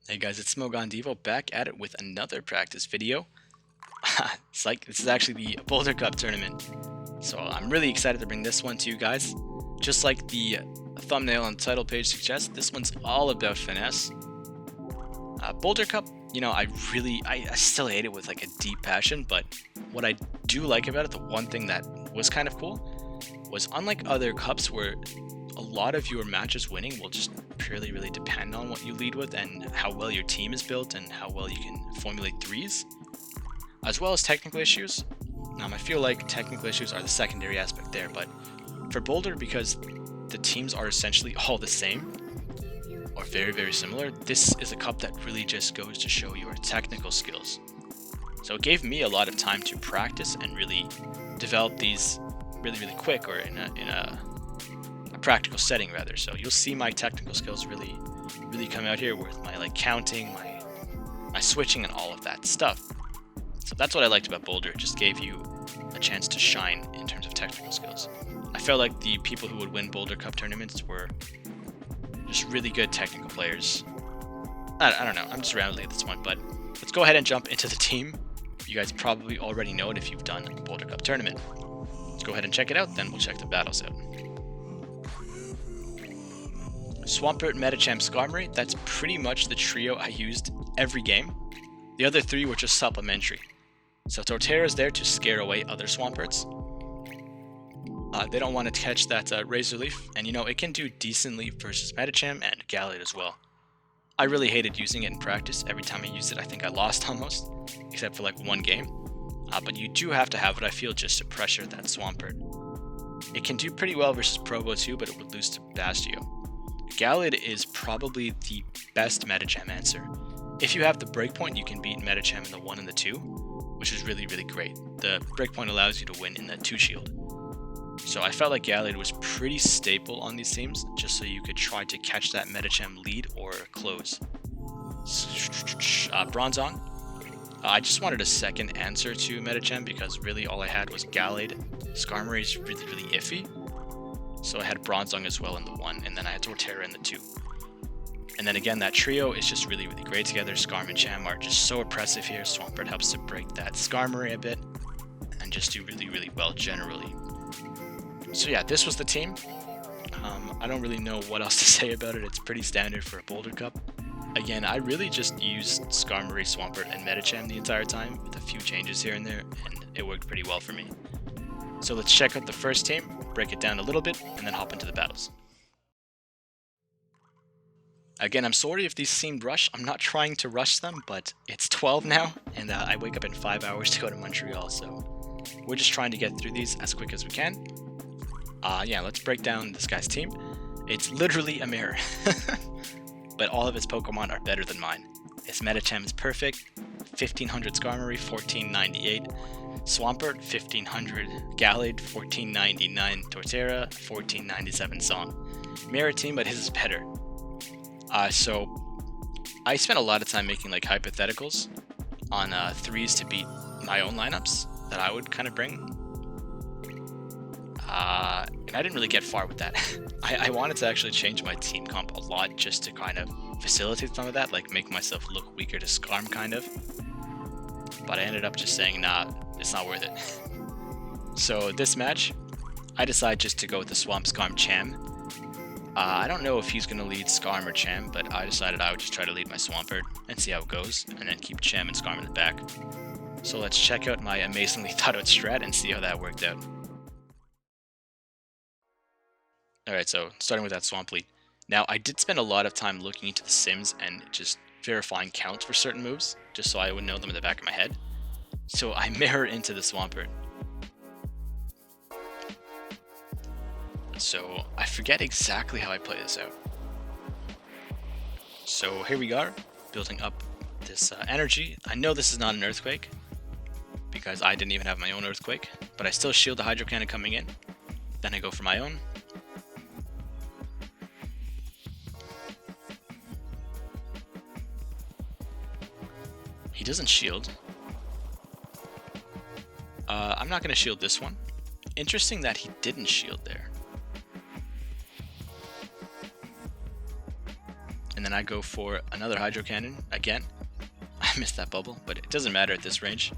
Hey guys, it's ItsSMOGONdevo back at it with another practice video. This is actually the Boulder Cup tournament, so I'm really excited to bring this one to you guys. Just like the thumbnail on the title page suggests, this one's all about finesse. Boulder Cup, you know, I still hate it with like a deep passion, but what I do like about it, the one thing that was kind of cool, was unlike other cups where a lot of your matches winning will just purely really depend on what you lead with and how well your team is built and how well you can formulate threes, as well as technical issues. I feel like technical issues are the secondary aspect there, but for Boulder, because the teams are essentially all the same or very very similar, this is a cup that really just goes to show your technical skills. So it gave me a lot of time to practice and really develop these really quick, or in a practical setting rather. So you'll see my technical skills really come out here with my like counting, my switching, and all of that stuff. So that's what I liked about Boulder. It just gave you a chance to shine in terms of technical skills. I felt like the people who would win Boulder Cup tournaments were just really good technical players. I don't know, I'm just rambling at this point, but let's go ahead and jump into the team. You guys probably already know it if you've done a Boulder Cup tournament. Let's go ahead and check it out, then we'll check the battles out. Swampert, Medicham, Skarmory, that's pretty much the trio I used every game. The other three were just supplementary. So Torterra's there to scare away other Swamperts. They don't want to catch that Razor Leaf, and you know, it can do decently versus Medicham and Gallade as well. I really hated using it in practice. Every time I used it, I think I lost almost, except for like one game. But you do have to have it, I feel, just to pressure that Swampert. It can do pretty well versus Probo too, but it would lose to Bastio. Gallade is probably the best Medicham answer. If you have the breakpoint, you can beat Medicham in the 1 and the 2, which is really great. The breakpoint allows you to win in the 2 shield. So I felt like Gallade was pretty staple on these teams, just so you could try to catch that Medicham lead or close. Bronzong. I just wanted a second answer to Medicham because really all I had was Gallade. Skarmory is really iffy. So I had Bronzong as well in the 1, and then I had Torterra in the 2. And then again, that trio is just really great together. Skarm and Cham are just so oppressive here. Swampert helps to break that Skarmory a bit and just do really well generally. So yeah, this was the team. I don't really know what else to say about it. It's pretty standard for a Boulder Cup. Again, I really just used Skarmory, Swampert, and Medicham the entire time with a few changes here and there, and it worked pretty well for me. So let's check out the first team, break it down a little bit, and then hop into the battles. Again, I'm sorry if these seemed rushed. I'm not trying to rush them, but it's 12 now, and I wake up in 5 hours to go to Montreal, so we're just trying to get through these as quick as we can. Yeah, let's break down this guy's team. It's literally a mirror, but all of his Pokemon are better than mine. His Medicham is perfect, 1500 Skarmory, 1498. Swampert, 1500 Gallade, 1499 Torterra, 1497 Song. Mirror team, but his is better. So I spent a lot of time making like hypotheticals on threes to beat my own lineups that I would kind of bring. And I didn't really get far with that. I wanted to actually change my team comp a lot just to kind of facilitate some of that, like make myself look weaker to Skarm kind of. But I ended up just saying, nah, it's not worth it. So this match, I decided just to go with the Swamp Skarm Cham. I don't know if he's going to lead Skarm or Cham, but I decided I would just try to lead my Swampert and see how it goes, and then keep Cham and Skarm in the back. So let's check out my amazingly thought out strat and see how that worked out. Alright, so starting with that Swamp lead. Now, I did spend a lot of time looking into the sims and just verifying counts for certain moves, just so I would know them in the back of my head. So I mirrored into the Swampert. So I forget exactly how I play this out. So here we are, building up this energy. I know this is not an Earthquake, because I didn't even have my own Earthquake, but I still shield the Hydro Cannon coming in. Then I go for my own. He doesn't shield. I'm not going to shield this one. Interesting that he didn't shield there. And then I go for another Hydro Cannon again. I missed that bubble, but it doesn't matter at this range.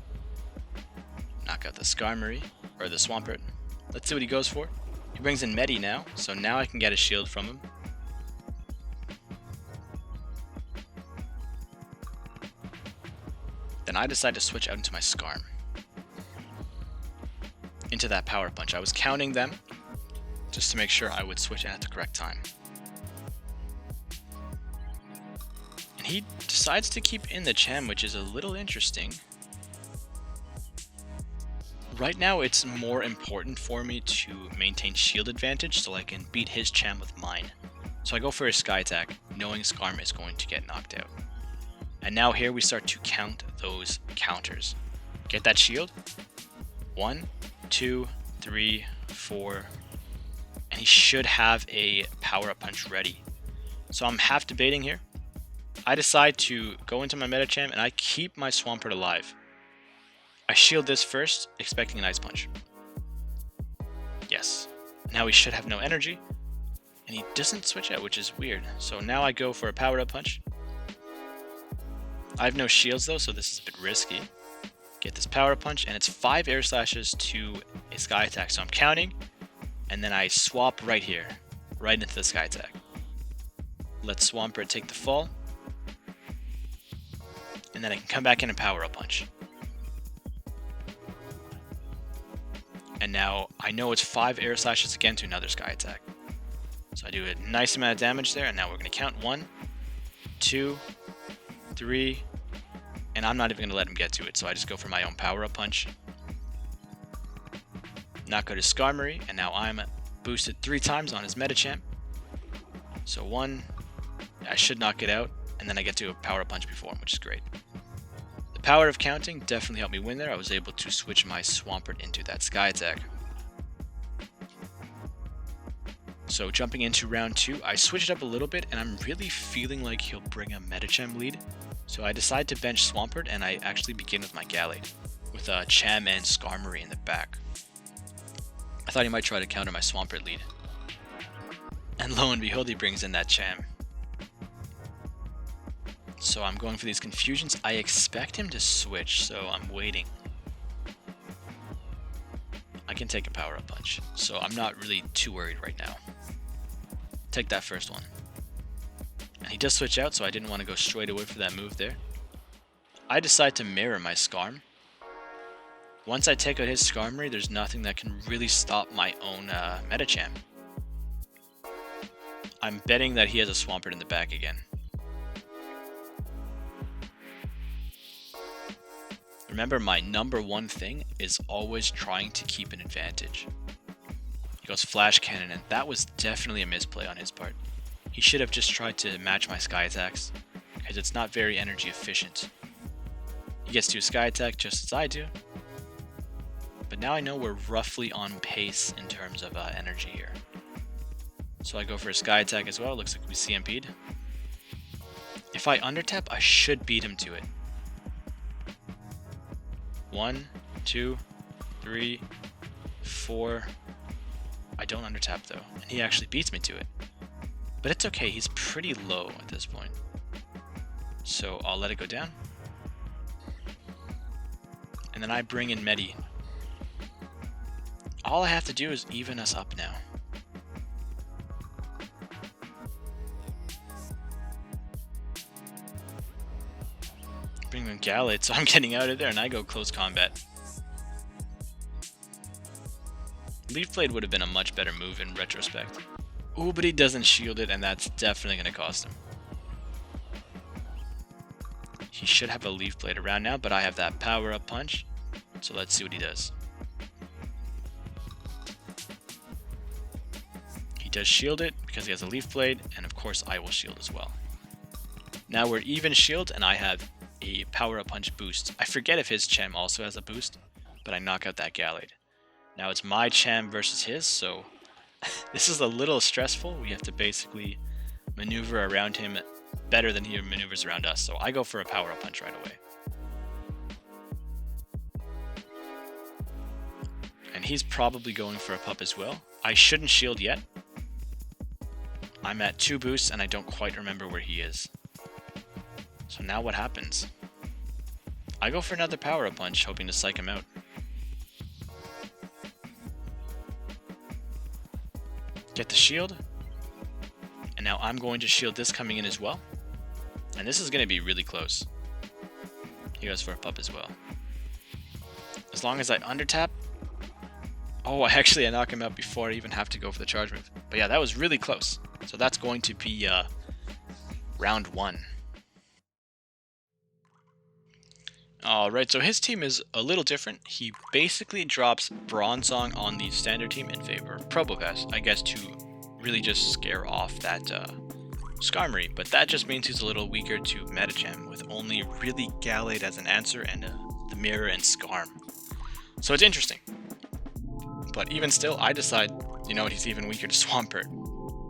Knock out the Skarmory, or the Swampert. Let's see what he goes for. He brings in Medi now, so now I can get a shield from him. Then I decide to switch out into my Skarm. Into that Power Punch. I was counting them just to make sure I would switch in at the correct time. And he decides to keep in the Cham, which is a little interesting. Right now it's more important for me to maintain shield advantage so I can beat his Cham with mine. So I go for a Sky Attack, knowing Skarm is going to get knocked out. And now here we start to count those counters. Get that shield. 1, 2, 3, 4. And he should have a power-up punch ready. So I'm half debating here. I decide to go into my Medicham and I keep my Swampert alive. I shield this first, expecting an Ice Punch. Yes. Now he should have no energy. And he doesn't switch out, which is weird. So now I go for a power-up punch. I have no shields though, so this is a bit risky. Get this power punch, and it's 5 air slashes to a Sky Attack. So I'm counting, and then I swap right here, right into the Sky Attack. Let Swampert take the fall, and then I can come back in and power up punch. And now I know it's 5 air slashes again to another Sky Attack. So I do a nice amount of damage there, and now we're going to count 1, 2, 3, and I'm not even going to let him get to it, so I just go for my own power-up punch. Knock out his Skarmory, and now I'm boosted 3 times on his Medicham. So 1, I should knock it out, and then I get to a power-up punch before him, which is great. The power of counting definitely helped me win there. I was able to switch my Swampert into that Sky Attack. So jumping into round 2, I switched it up a little bit, and I'm really feeling like he'll bring a Medicham lead. So I decide to bench Swampert, and I actually begin with my Gallade, with a Cham and Skarmory in the back. I thought he might try to counter my Swampert lead. And lo and behold, he brings in that Cham. So I'm going for these confusions. I expect him to switch, so I'm waiting. I can take a power-up punch, so I'm not really too worried right now. Take that first one. And he does switch out, so I didn't want to go straight away for that move there. I decide to mirror my Skarm. Once I take out his Skarmory, there's nothing that can really stop my own Medicham. I'm betting that he has a Swampert in the back again. Remember, my number one thing is always trying to keep an advantage. He goes Flash Cannon, and that was definitely a misplay on his part. He should have just tried to match my Sky Attacks, because it's not very energy efficient. He gets to a Sky Attack just as I do. But now I know we're roughly on pace in terms of energy here. So I go for a Sky Attack as well. Looks like we CMP'd. If I undertap, I should beat him to it. 1, 2, 3, 4. I don't undertap though, and he actually beats me to it. But it's okay, he's pretty low at this point. So I'll let it go down. And then I bring in Medi. All I have to do is even us up now. Bring in Gallade, so I'm getting out of there and I go close combat. Leaf Blade would have been a much better move in retrospect. Ooh, but he doesn't shield it, and that's definitely going to cost him. He should have a Leaf Blade around now, but I have that power-up punch. So let's see what he does. He does shield it because he has a Leaf Blade, and of course I will shield as well. Now we're even shield, and I have a power-up punch boost. I forget if his Cham also has a boost, but I knock out that Gallade. Now it's my Cham versus his, so this is a little stressful. We have to basically maneuver around him better than he maneuvers around us. So I go for a power-up punch right away. And he's probably going for a pup as well. I shouldn't shield yet. I'm at 2 boosts and I don't quite remember where he is. So now what happens? I go for another power-up punch, hoping to psych him out. Get the shield. And now I'm going to shield this coming in as well. And this is going to be really close. He goes for a pup as well. As long as I undertap. Oh, actually I knock him out before I even have to go for the charge move. But yeah, that was really close. So that's going to be round 1. Alright, so his team is a little different. He basically drops Bronzong on the standard team in favor of Probopass, I guess to really just scare off that Skarmory, but that just means he's a little weaker to Medicham, with only really Gallade as an answer and the Mirror and Skarm. So it's interesting. But even still, I decide, you know what, he's even weaker to Swampert,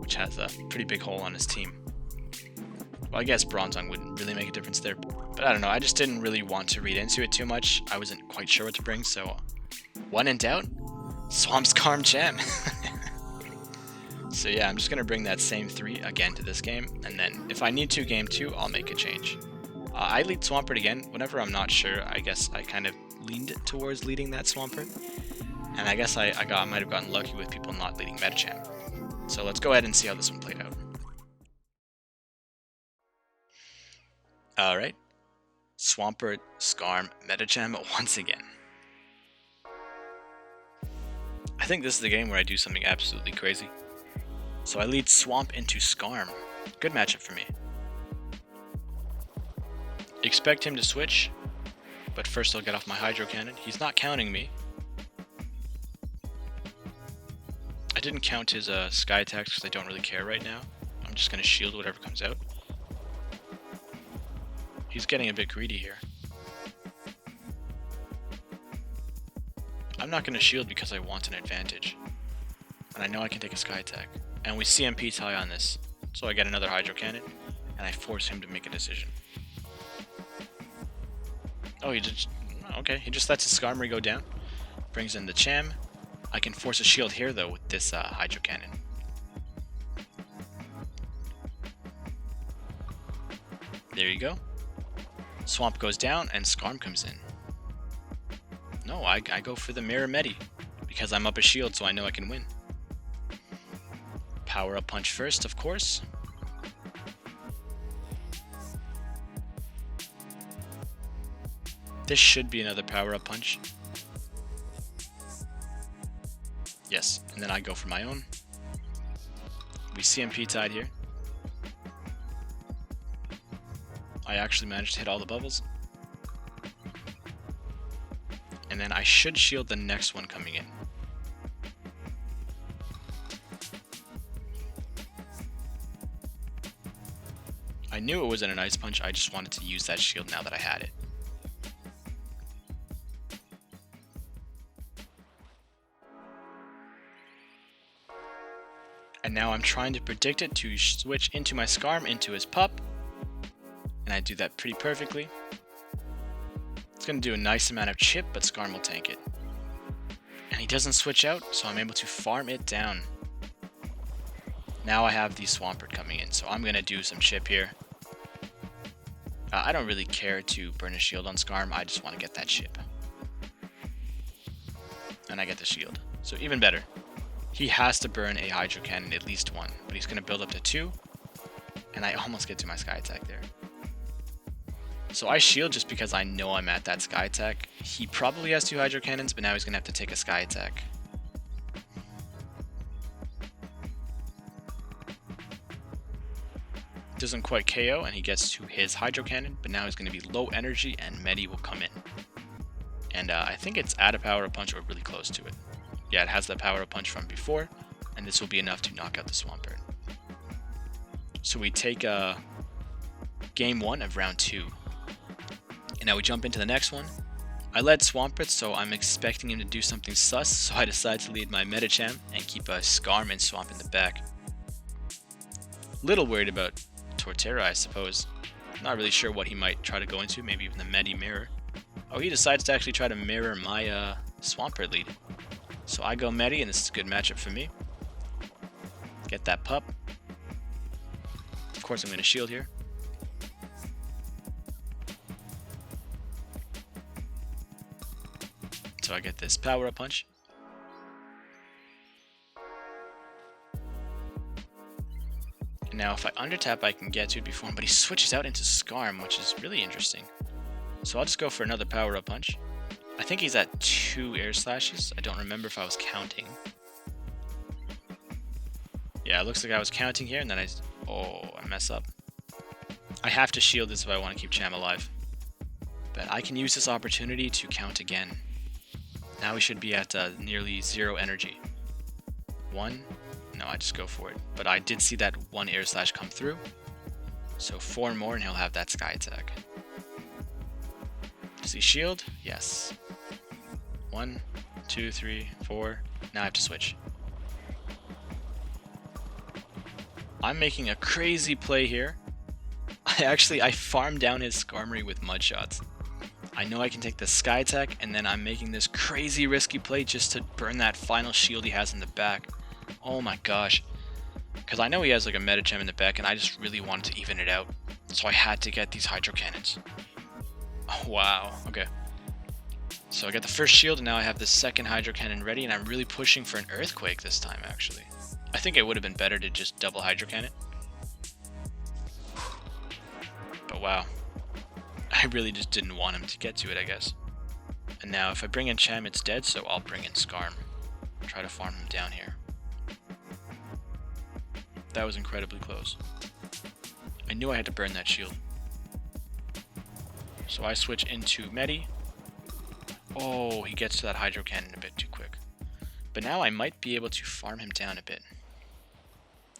which has a pretty big hole on his team. Well, I guess Bronzong wouldn't really make a difference there, but I don't know, I just didn't really want to read into it too much. I wasn't quite sure what to bring, so when in doubt, Swamp Skarm Jam. So yeah, I'm just going to bring that same 3 again to this game, and then if I need to game 2, I'll make a change. I lead Swampert again. Whenever I'm not sure, I guess I kind of leaned towards leading that Swampert. And I guess I might have gotten lucky with people not leading Medicham. So let's go ahead and see how this one played out. Alright. Swampert, Skarm, Medicham once again. I think this is the game where I do something absolutely crazy. So I lead Swamp into Skarm. Good matchup for me. Expect him to switch, but first I'll get off my Hydro Cannon. He's not counting me. I didn't count his Sky attacks because I don't really care right now. I'm just going to shield whatever comes out. He's getting a bit greedy here. I'm not going to shield because I want an advantage. And I know I can take a Sky attack. And we CMP tie on this. So I get another Hydro Cannon, and I force him to make a decision. Oh, he just... Okay, he just lets his Skarmory go down. Brings in the Cham. I can force a shield here, though, with this Hydro Cannon. There you go. Swamp goes down, and Skarm comes in. No, I go for the Mirror Medi, because I'm up a shield, so I know I can win. Power Up Punch first, of course. This should be another Power Up Punch. Yes, and then I go for my own. We CMP tied here. I actually managed to hit all the bubbles. And then I should shield the next one coming in. I knew it wasn't an Ice Punch, I just wanted to use that shield now that I had it. And now I'm trying to predict it to switch into my Skarm into his pup. And I do that pretty perfectly. It's going to do a nice amount of chip, but Skarm will tank it. And he doesn't switch out, so I'm able to farm it down. Now I have the Swampert coming in, so I'm going to do some chip here. I don't really care to burn a shield on Skarm, I just want to get that chip. And I get the shield, so even better. He has to burn a Hydro Cannon, at least one, but he's going to build up to 2. And I almost get to my Sky attack there. So I shield just because I know I'm at that Sky attack. He probably has 2 Hydro Cannons, but now he's going to have to take a Sky attack. Doesn't quite KO, and he gets to his Hydro Cannon, but now he's going to be low energy, and Medi will come in. And I think it's at a Power Up Punch or really close to it. Yeah, it has the Power Up Punch from before, and this will be enough to knock out the Swampert. So we take game 1 of round 2. And now we jump into the next one. I led Swampert, so I'm expecting him to do something sus, so I decide to lead my Medicham and keep a Skarm and Swamp in the back. Little worried about Torterra, I suppose. Not really sure what he might try to go into, maybe even the Medi Mirror. Oh, he decides to actually try to mirror my Swampert lead. So I go Medi, and this is a good matchup for me. Get that pup. Of course, I'm going to shield here. So I get this power-up punch. And now if I undertap, I can get to it before him, but he switches out into Scarm, which is really interesting. So I'll just go for another power-up punch. I think he's at 2 air slashes. I don't remember if I was counting. Yeah, it looks like I was counting here, and then I mess up. I have to shield this if I want to keep Cham alive. But I can use this opportunity to count again. Now we should be at nearly 0 energy. 1. No, I just go for it. But I did see that 1 air slash come through. So 4 more and he'll have that sky attack. Does he shield? Yes. 1, 2, 3, 4. Now I have to switch. I'm making a crazy play here. I farmed down his Skarmory with mud shots. I know I can take the sky attack, and then I'm making this crazy risky play just to burn that final shield he has in the back. Oh my gosh. Because I know he has like a Medicham in the back, and I just really wanted to even it out. So I had to get these Hydro Cannons. Oh, wow. Okay. So I got the first shield, and now I have the second Hydro Cannon ready, and I'm really pushing for an Earthquake this time, actually. I think it would have been better to just double Hydro Cannon. But wow. I really just didn't want him to get to it, I guess. And now if I bring in Cham, it's dead, so I'll bring in Skarm. Try to farm him down here. That was incredibly close. I knew I had to burn that shield. So I switch into Medi. Oh, he gets to that Hydro Cannon a bit too quick. But now I might be able to farm him down a bit.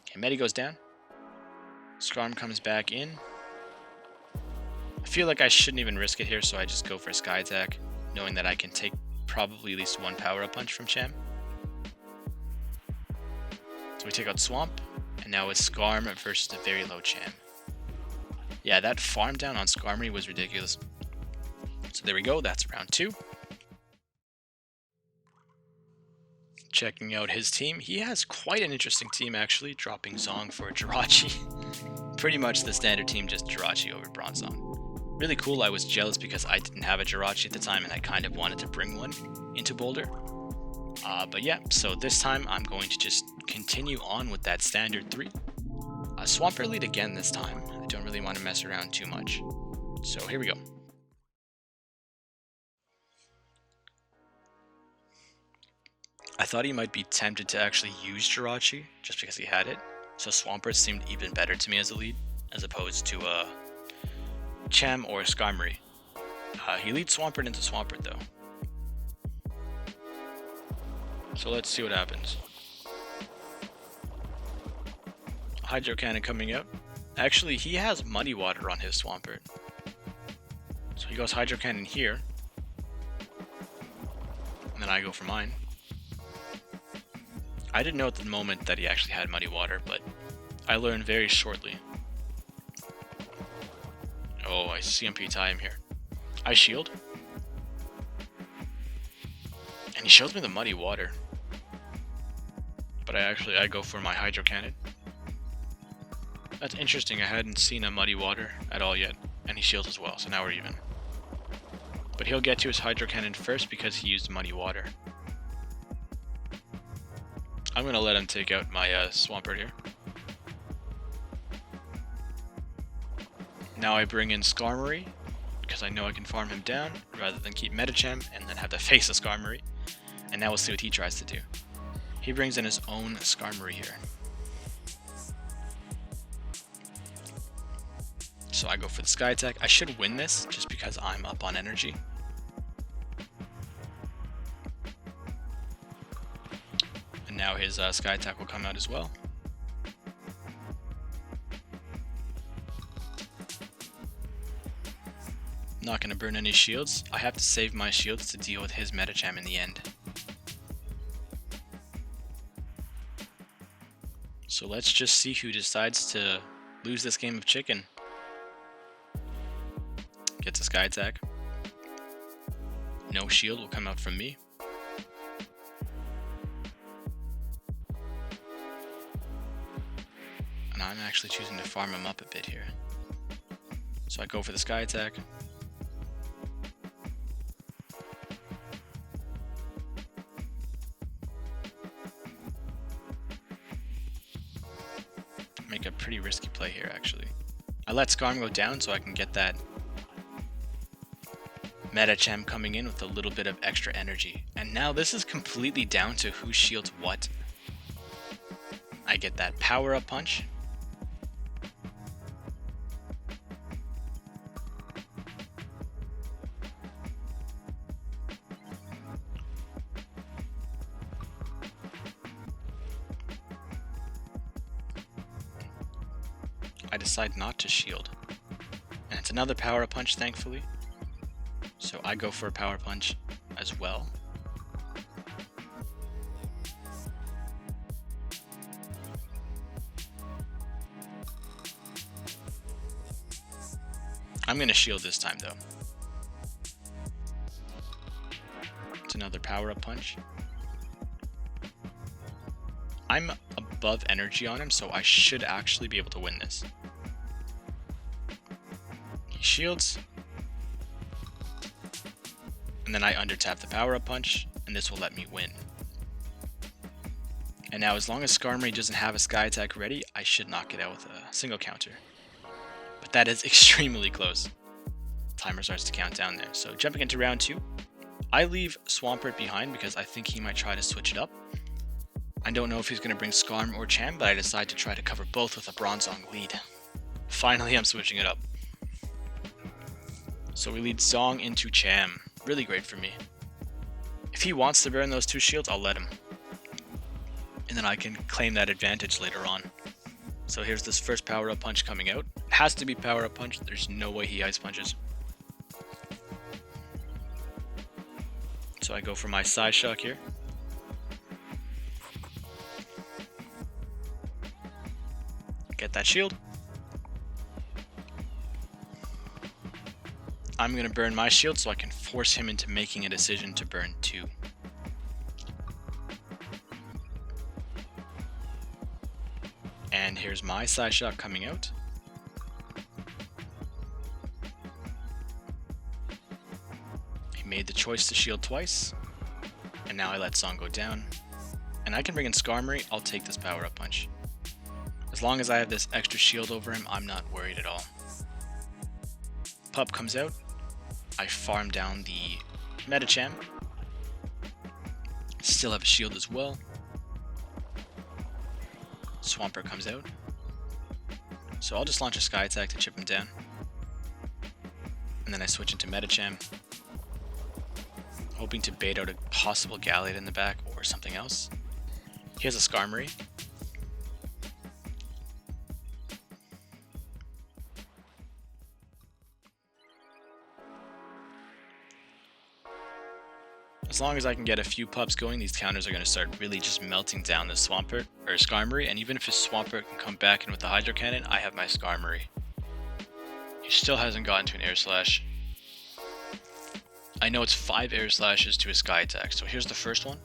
Okay, Medi goes down. Skarm comes back in. I feel like I shouldn't even risk it here, so I just go for a Sky Attack, knowing that I can take probably at least 1 power-up punch from Cham. So we take out Swamp, and now it's Skarm versus a very low Cham. Yeah, that farm down on Skarmory was ridiculous. So there we go, that's round 2. Checking out his team. He has quite an interesting team, actually, dropping Zong for Jirachi. Pretty much the standard team, just Jirachi over Bronzong. Really cool. I was jealous because I didn't have a Jirachi at the time, and I kind of wanted to bring one into Boulder. But yeah, so this time I'm going to just continue on with that standard 3. Swampert lead again this time. I don't really want to mess around too much. So here we go. I thought he might be tempted to actually use Jirachi just because he had it. So Swampert seemed even better to me as a lead, as opposed to Cham or Skarmory. He leads Swampert into Swampert though. So let's see what happens. Hydro Cannon coming out. Actually, he has Muddy Water on his Swampert. So he goes Hydro Cannon here. And then I go for mine. I didn't know at the moment that he actually had Muddy Water, but I learned very shortly. Oh, I CMP tie him here. I shield. And he shows me the Muddy Water. But I go for my Hydro Cannon. That's interesting, I hadn't seen a Muddy Water at all yet. And he shields as well, so now we're even. But he'll get to his Hydro Cannon first because he used Muddy Water. I'm going to let him take out my Swampert here. Now I bring in Skarmory, because I know I can farm him down, rather than keep Medicham and then have to face a Skarmory. And now we'll see what he tries to do. He brings in his own Skarmory here. So I go for the Sky Attack. I should win this, just because I'm up on energy. And now his Sky Attack will come out as well. Not going to burn any shields. I have to save my shields to deal with his Medicham in the end. So let's just see who decides to lose this game of chicken. Gets a Sky Attack. No shield will come out from me. No, I'm actually choosing to farm him up a bit here. So I go for the sky attack. Make a pretty risky play here, actually. I let Skarm go down so I can get that Medicham coming in with a little bit of extra energy. And now this is completely down to who shields what. I get that power-up punch. I decide not to shield. And it's another power-up punch, thankfully. So I go for a power punch as well. I'm going to shield this time, though. It's another power-up punch. I'm above energy on him, so I should actually be able to win this. He shields. And then I undertap the power-up punch, and this will let me win. And now as long as Skarmory doesn't have a sky attack ready, I should knock it out with a single counter. But that is extremely close. Timer starts to count down there. So jumping into round 2, I leave Swampert behind because I think he might try to switch it up. I don't know if he's going to bring Skarm or Cham, but I decide to try to cover both with a Bronzong lead. Finally, I'm switching it up. So we lead Zong into Cham. Really great for me. If he wants to burn those 2 shields, I'll let him. And then I can claim that advantage later on. So here's this first power-up punch coming out. It has to be power-up punch. There's no way he ice punches. So I go for my side shock here. Get that shield. I'm going to burn my shield so I can force him into making a decision to burn 2. And here's my side shot coming out. He made the choice to shield twice. And now I let Song go down. And I can bring in Skarmory, I'll take this power-up punch. As long as I have this extra shield over him, I'm not worried at all. Pup comes out. I farm down the Medicham. Still have a shield as well. Swampert comes out. So I'll just launch a sky attack to chip him down. And then I switch into Medicham. Hoping to bait out a possible Gallade in the back or something else. He has a Skarmory. As long as I can get a few pups going, these counters are going to start really just melting down the Swampert or Skarmory, and even if his Swampert can come back in with the Hydro Cannon, I have my Skarmory. He still hasn't gotten to an Air Slash. I know it's 5 Air Slashes to a Sky Attack, so here's the first one.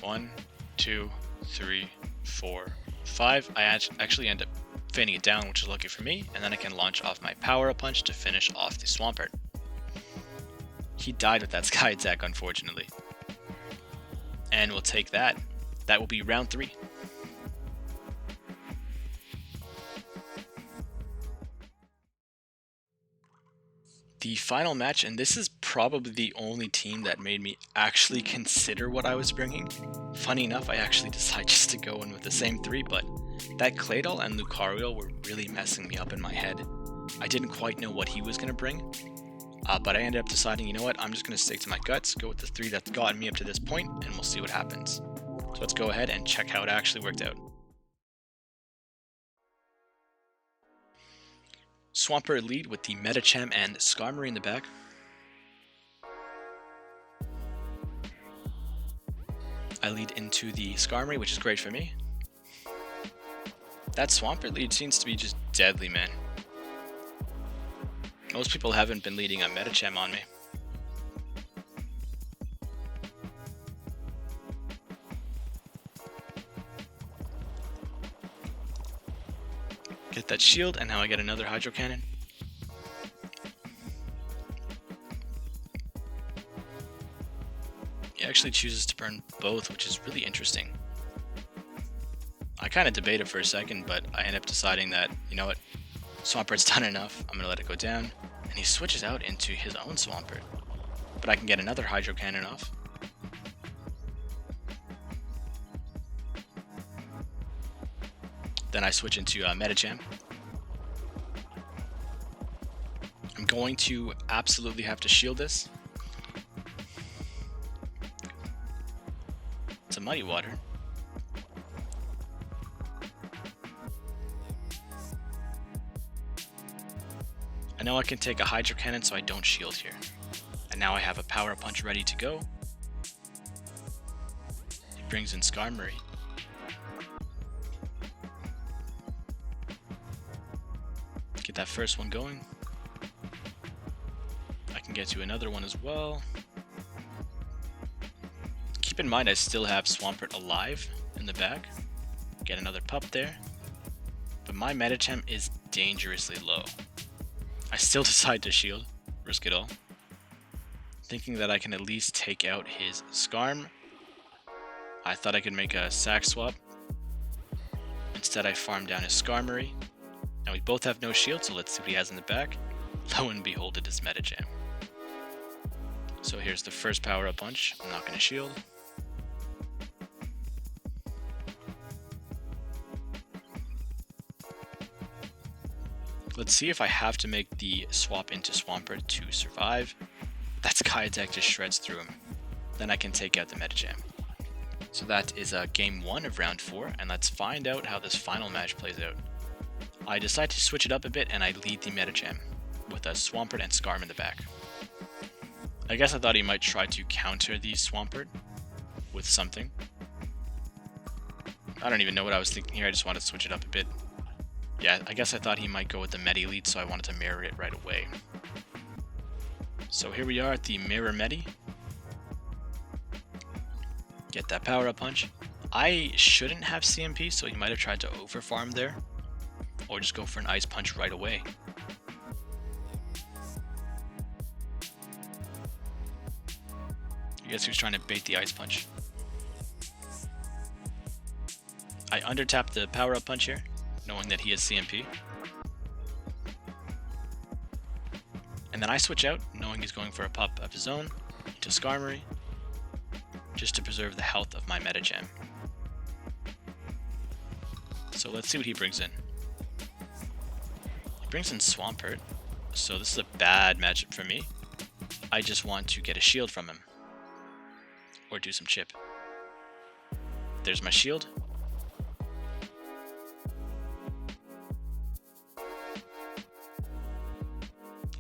1, 2, 3, 4, 5. I actually end up fanning it down, which is lucky for me, and then I can launch off my Power-Up Punch to finish off the Swampert. He died with that Sky Attack, unfortunately. And we'll take that. That will be round 3. The final match, and this is probably the only team that made me actually consider what I was bringing. Funny enough, I actually decided just to go in with the same 3, but that Claydol and Lucario were really messing me up in my head. I didn't quite know what he was going to bring. But I ended up deciding, you know what, I'm just going to stick to my guts, go with the 3 that's gotten me up to this point, and we'll see what happens. So let's go ahead and check how it actually worked out. Swampert lead with the Medicham and Skarmory in the back. I lead into the Skarmory, which is great for me. That Swampert lead seems to be just deadly, man. Most people haven't been leading a Medicham on me. Get that shield, and now I get another Hydro Cannon. He actually chooses to burn both, which is really interesting. I kind of debated for a second, but I end up deciding that, you know what, Swampert's done enough, I'm going to let it go down. And he switches out into his own Swampert. But I can get another Hydro Cannon off. Then I switch into Medicham. I'm going to absolutely have to shield this. It's a Muddy Water. I know I can take a Hydro Cannon, so I don't shield here. And now I have a Power Punch ready to go. It brings in Skarmory. Get that first one going. I can get to another one as well. Keep in mind I still have Swampert alive in the back. Get another pup there. But my Medicham is dangerously low. I still decide to shield, risk it all. Thinking that I can at least take out his Skarm. I thought I could make a sack swap. Instead I farmed down his Skarmory. Now we both have no shield, so let's see what he has in the back. Lo and behold, it is Medicham. So here's the first power-up punch. I'm not going to shield. Let's see if I have to make the swap into Swampert to survive. That Sky Attack just shreds through him. Then I can take out the Medicham. So that is game 1 of round 4, and let's find out how this final match plays out. I decide to switch it up a bit, and I lead the Medicham with a Swampert and Skarm in the back. I guess I thought he might try to counter the Swampert with something. I don't even know what I was thinking here, I just wanted to switch it up a bit. Yeah, I guess I thought he might go with the Medi lead, so I wanted to mirror it right away. So here we are at the Mirror Medi. Get that Power-Up Punch. I shouldn't have CMP, so he might have tried to overfarm there. Or just go for an Ice Punch right away. I guess he was trying to bait the Ice Punch. I undertap the Power-Up Punch here, knowing that he has CMP. And then I switch out, knowing he's going for a pop of his own, into Skarmory, just to preserve the health of my Medicham. So let's see what he brings in. He brings in Swampert, so this is a bad matchup for me. I just want to get a shield from him. Or do some chip. There's my shield.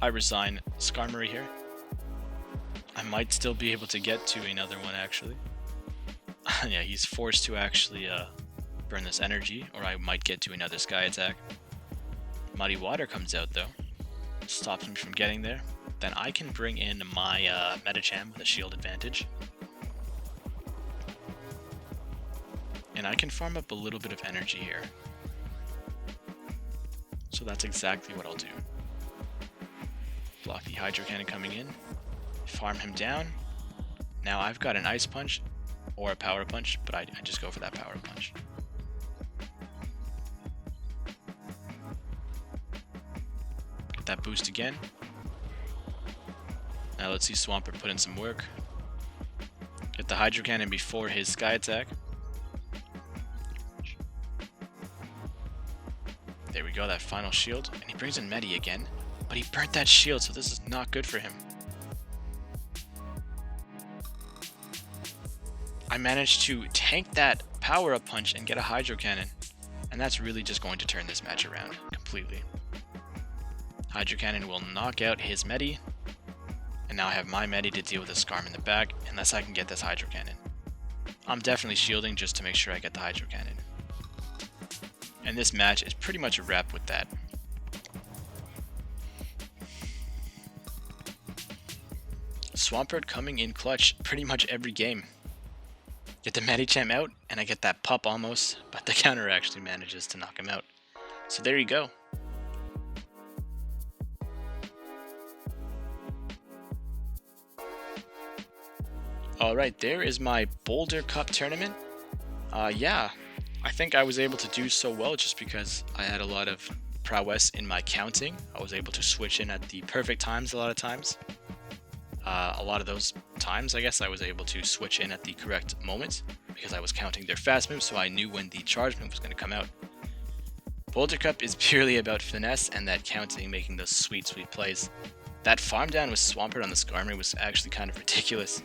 I resign Skarmory here. I might still be able to get to another one actually. Yeah, he's forced to actually burn this energy, or I might get to another Sky Attack. Muddy Water comes out though. Stops me from getting there. Then I can bring in my Medicham with a shield advantage. And I can farm up a little bit of energy here. So that's exactly what I'll do. Block the Hydro Cannon coming in. Farm him down. Now I've got an Ice Punch or a Power Punch, but I just go for that Power Punch. Get that boost again. Now let's see Swampert put in some work. Get the Hydro Cannon before his Sky Attack. There we go, that final shield. And he brings in Medi again. But he burnt that shield, so this is not good for him. I managed to tank that Power-Up Punch and get a Hydro Cannon. And that's really just going to turn this match around completely. Hydro Cannon will knock out his Medi. And now I have my Medi to deal with the Skarm in the back, unless I can get this Hydro Cannon. I'm definitely shielding just to make sure I get the Hydro Cannon. And this match is pretty much a wrap with that. Swampert coming in clutch pretty much every game. Get the Medicham out, and I get that pup almost, but the counter actually manages to knock him out. So there you go. Alright, there is my Boulder Cup tournament. Yeah, I think I was able to do so well just because I had a lot of prowess in my counting. I was able to switch in at the perfect times a lot of times. A lot of those times, I guess, I was able to switch in at the correct moment because I was counting their fast moves, so I knew when the charge move was going to come out. Boulder Cup is purely about finesse and that counting, making those sweet, sweet plays. That farm down with Swampert on the Skarmory was actually kind of ridiculous.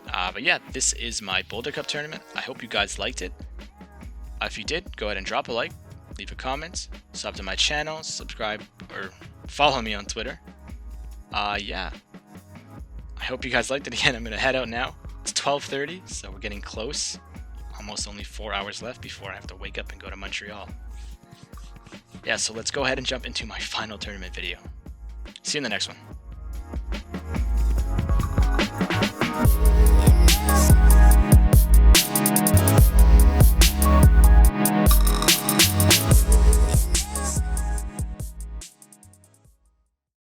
But yeah, this is my Boulder Cup tournament. I hope you guys liked it. If you did, go ahead and drop a like, leave a comment, sub to my channel, subscribe, or follow me on Twitter. Yeah. I hope you guys liked it. Again, I'm going to head out now. It's 12:30, so we're getting close. Almost only 4 hours left before I have to wake up and go to Montreal. Yeah, so let's go ahead and jump into my final tournament video. See you in the next one.